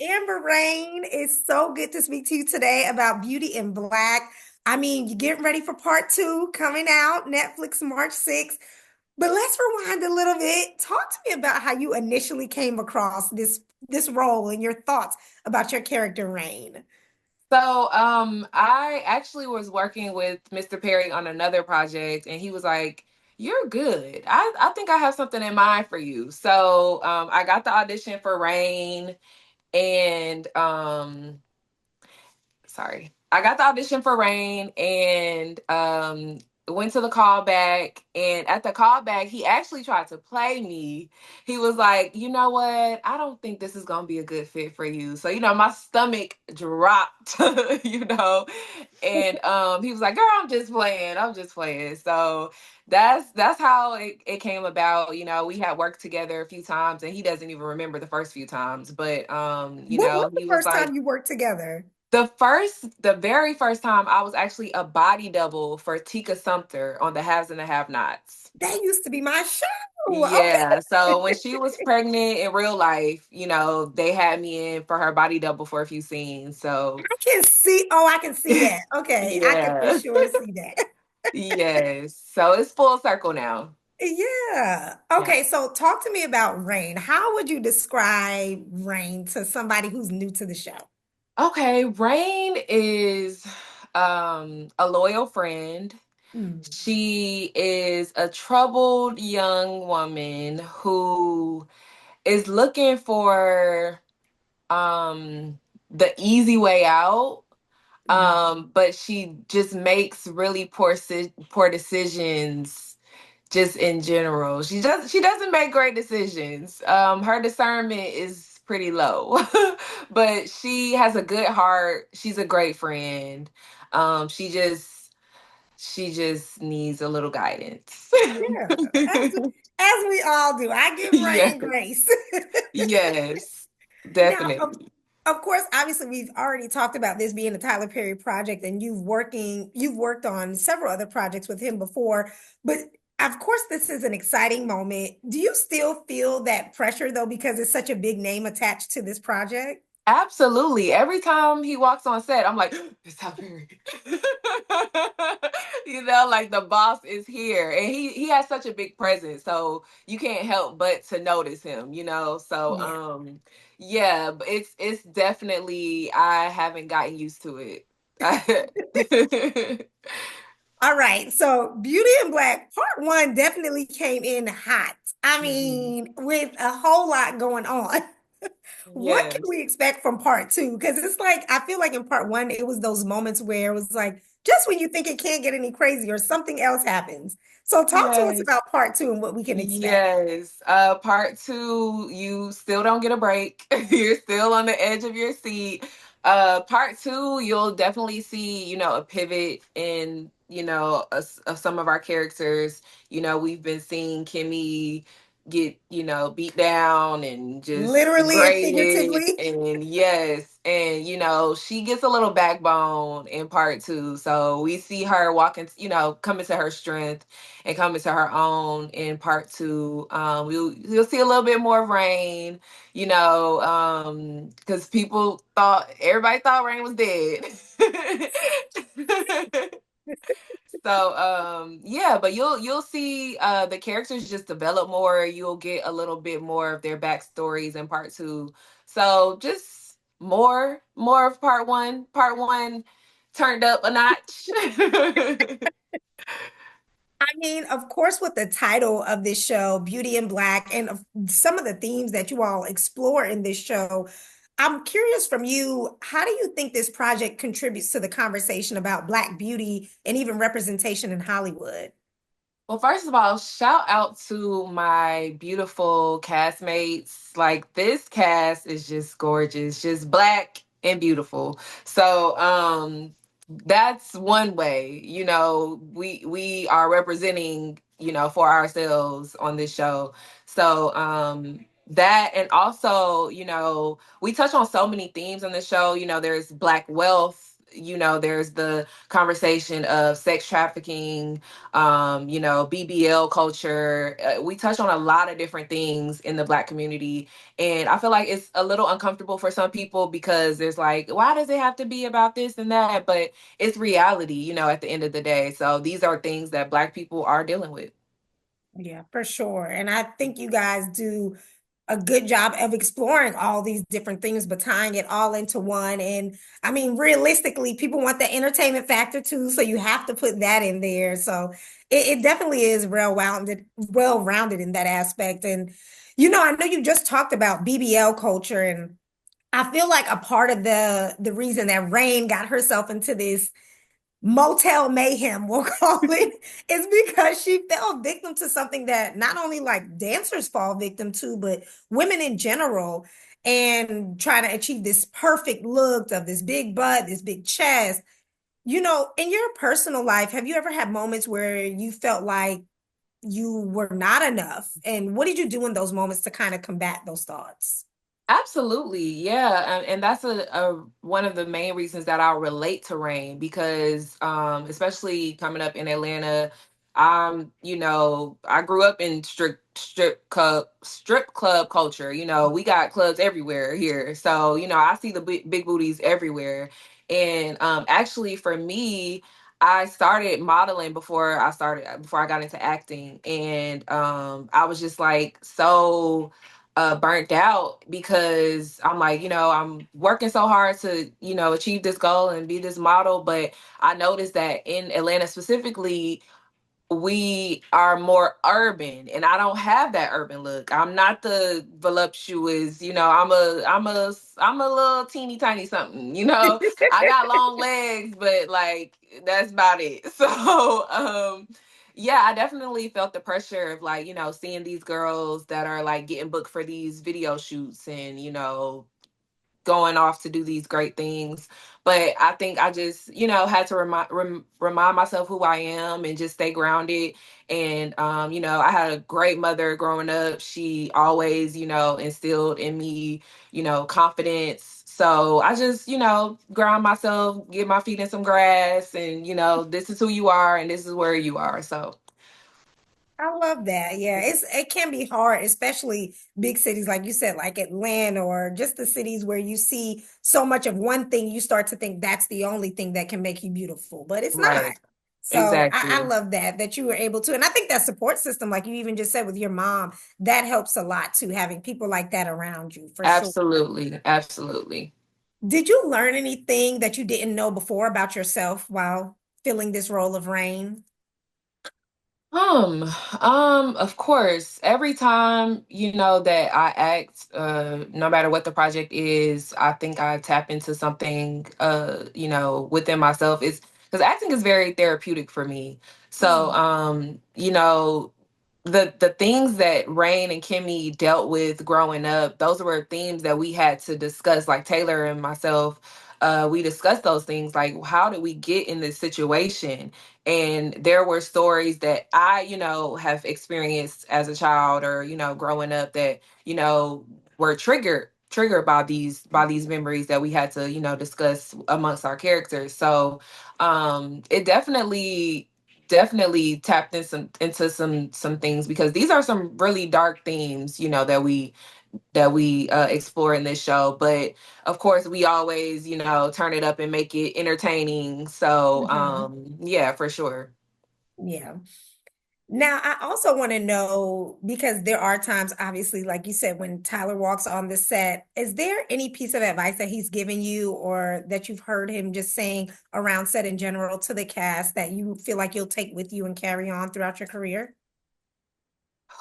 Amber Rain. It's so good to speak to you today about Beauty in Black. I mean, you're getting ready for part two coming out, Netflix March 6th. But let's rewind a little bit. Talk to me about how you initially came across this role and your thoughts about your character Rain. I actually was working with Mr. Perry on another project, and he was like, "You're good. I think I have something in mind for you." I got the audition for Rain, and sorry. I got the audition for Rain and went to the callback. And at the callback, he actually tried to play me. He was like, "You know what? I don't think this is gonna be a good fit for you." So, my stomach dropped, you know. And he was like, "Girl, I'm just playing. I'm just playing." So that's how it came about. We had worked together a few times and he doesn't even remember the first few times. But What was the he was first like, time you worked together? the very first time I was actually a body double for Tika Sumpter on the Haves and the Have Nots. That used to be my show. Yeah, Okay. so when she was pregnant in real life, they had me in for her body double for a few scenes. So, I can see. Oh, I can see that. Okay. I can for yeah. sure see that. Yes. So it's full circle now. Yeah. Yeah. Okay, so talk to me about Rain. How would you describe Rain to somebody who's new to the show? Okay, Rain is a loyal friend. Mm. She is a troubled young woman who is looking for um the easy way out, Mm. but she just makes really poor decisions just in general. She doesn't make great decisions. Her discernment is pretty low. But she has a good heart. She's a great friend. Um she just she just needs a little guidance. Yeah, as we all do. I give Yes. Rain grace. Yes, Now, definitely. of course, obviously, we've already talked about this being a Tyler Perry project, and you've worked on several other projects with him before. But of course, this is an exciting moment. Do you still feel that pressure though, because it's such a big name attached to this project? Absolutely. Every time he walks on set, I'm like, it's Tyler Perry. Like the boss is here. And he has such a big presence. So you can't help but to notice him. So Yeah. yeah, but it's definitely I haven't gotten used to it. All right. So Beauty in Black part one definitely came in hot. I Mhm. mean, with a whole lot going on. What can Yes. we expect from part two? Because it's like, I feel like in part one, it was those moments where it was like, just when you think it can't get any crazier, something else happens. So talk to us Yes. about part two and what we can expect. Yes. Part two, you still don't get a break. You're still on the edge of your seat. Part two, you'll definitely see, a pivot in, of some of our characters. We've been seeing Kimmy get, beat down and just Literally and degraded. figuratively. And yes, and she gets a little backbone in part two. So we see her walking, coming to her strength and come into her own in part two. You'll see a little bit more of Rain, because everybody thought Rain was dead. Yeah, but you'll see the characters just develop more. You'll get a little bit more of their backstories in part two. So just more of part one. Part one turned up a notch. I mean, of course, with the title of this show, Beauty in Black, and some of the themes that you all explore in this show, I'm curious from you, how do you think this project contributes to the conversation about Black beauty and even representation in Hollywood? Well, first of all, shout out to my beautiful castmates. Like this cast is just gorgeous, just black and beautiful. So, that's one way, we are representing, for ourselves on this show. So, that and also, we touch on so many themes on the show. There's black wealth, there's the conversation of sex trafficking, BBL culture. We touch on a lot of different things in the Black community. And I feel like it's a little uncomfortable for some people because there's like, why does it have to be about this and that? But it's reality, at the end of the day. So these are things that Black people are dealing with. Yeah, for sure. And I think you guys do a good job of exploring all these different things, but tying it all into one. And I mean, realistically, people want the entertainment factor too, so you have to put that in there. So it definitely is well rounded in that aspect. And I know you just talked about BBL culture, and I feel like a part of the reason that Rain got herself into this motel mayhem, we'll call it, is because she fell victim to something that not only like dancers fall victim to, but women in general, and trying to achieve this perfect look of this big butt, this big chest. In your personal life, have you ever had moments where you felt like you were not enough? And what did you do in those moments to kind of combat those thoughts? Absolutely. Yeah. And that's a one of the main reasons that I'll relate to Rain because especially coming up in Atlanta, I grew up in strip club culture. We got clubs everywhere here. So, I see the big booties everywhere. And actually for me, I started modeling before I got into acting. And I was just like so burnt out because I'm like, I'm working so hard to, achieve this goal and be this model. But I noticed that in Atlanta specifically, we are more urban and I don't have that urban look. I'm not the voluptuous, I'm a little teeny tiny something, I got long legs, but like that's about it. So yeah, I definitely felt the pressure of like, seeing these girls that are like getting booked for these video shoots and, going off to do these great things. But I think I just, had to remind myself who I am and just stay grounded. And, I had a great mother growing up. She always, instilled in me, confidence. So I just, ground myself, get my feet in some grass, and, this is who you are and this is where you are. So, I love that. Yeah, it can be hard, especially big cities like you said, like Atlanta, or just the cities where you see so much of one thing, you start to think that's the only thing that can make you beautiful, but it's not. right. So I Exactly. love that you were able to, and I think that support system, like you even just said with your mom, that helps a lot too, having people like that around you for sure. Absolutely. Absolutely. Did you learn anything that you didn't know before about yourself while filling this role of Rain? Um, of course, every time, that I act, no matter what the project is, I think I tap into something, within myself. Is because acting is very therapeutic for me. So, Mm, the things that Rain and Kimmy dealt with growing up, those were themes that we had to discuss, like Taylor and myself. We discussed those things, like how did we get in this situation? And there were stories that I, have experienced as a child or, growing up that, were triggered by these memories that we had to, discuss amongst our characters. So it definitely tapped into some things because these are some really dark themes, that we explore in this show. But of course, we always, turn it up and make it entertaining. So mhm. yeah, for sure. Yeah. Now, I also want to know, because there are times, obviously, like you said, when Tyler walks on the set, is there any piece of advice that he's given you or that you've heard him just saying around set in general to the cast that you feel like you'll take with you and carry on throughout your career?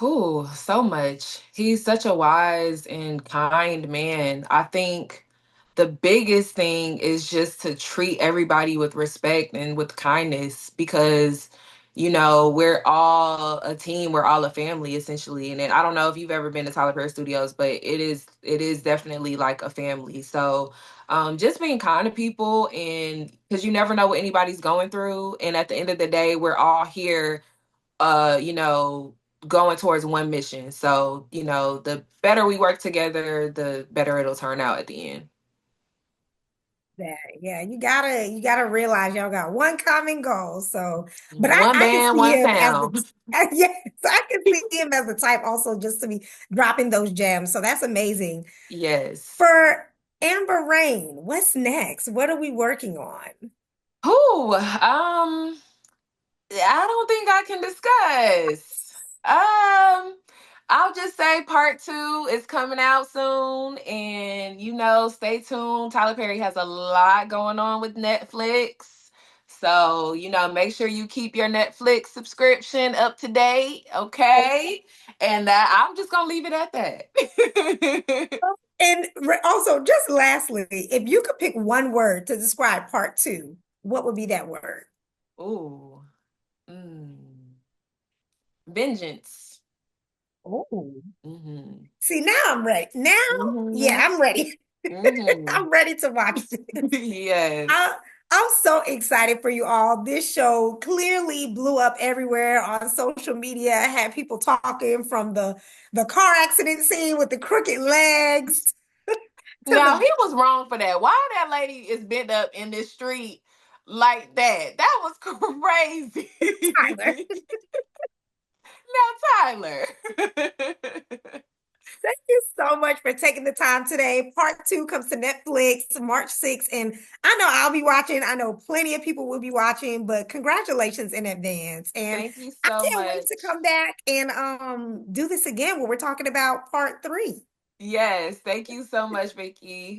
Oh, so much. He's such a wise and kind man. I think the biggest thing is just to treat everybody with respect and with kindness because, we're all a team, we're all a family essentially. And then I don't know if you've ever been to Tyler Perry Studios, but it is definitely like a family. So just being kind to people and because you never know what anybody's going through. And at the end of the day, we're all here uh, you know, going towards one mission. So, the better we work together, the better it'll turn out at the end. that. Yeah, you gotta realize y'all got one common goal. So, but One I can band, see one him as the sound. yes, I can see him as the type also just to be dropping those gems. So that's amazing. Yes. For Amber Rain, what's next? What are we working on? Who? I don't think I can discuss. I'll just say part 2 is coming out soon, and stay tuned. Tyler Perry has a lot going on with Netflix. So, make sure you keep your Netflix subscription up to date, okay? And I'm just gonna leave it at that. And also, just lastly, if you could pick one word to describe part two, what would be that word? Ooh. Mm. Vengeance. Oh, Hmm. see, now I'm ready. Now, yeah, Hmm. I'm ready. Hmm. I'm ready to watch this. Yes. I, I'm so excited for you all. This show clearly blew up everywhere on social media. Had people talking from the car accident scene with the crooked legs to Now the he was wrong for that. Why that lady is bent up in this street like that? That was crazy. Tyler. Now Tyler. Thank you so much for taking the time today. Part two comes to Netflix March 6th. And I know I'll be watching. I know plenty of people will be watching, but congratulations in advance. And Thank you I so can't wait to much. come back and do this again where we're talking about part three. Yes, thank you so much, Vicky.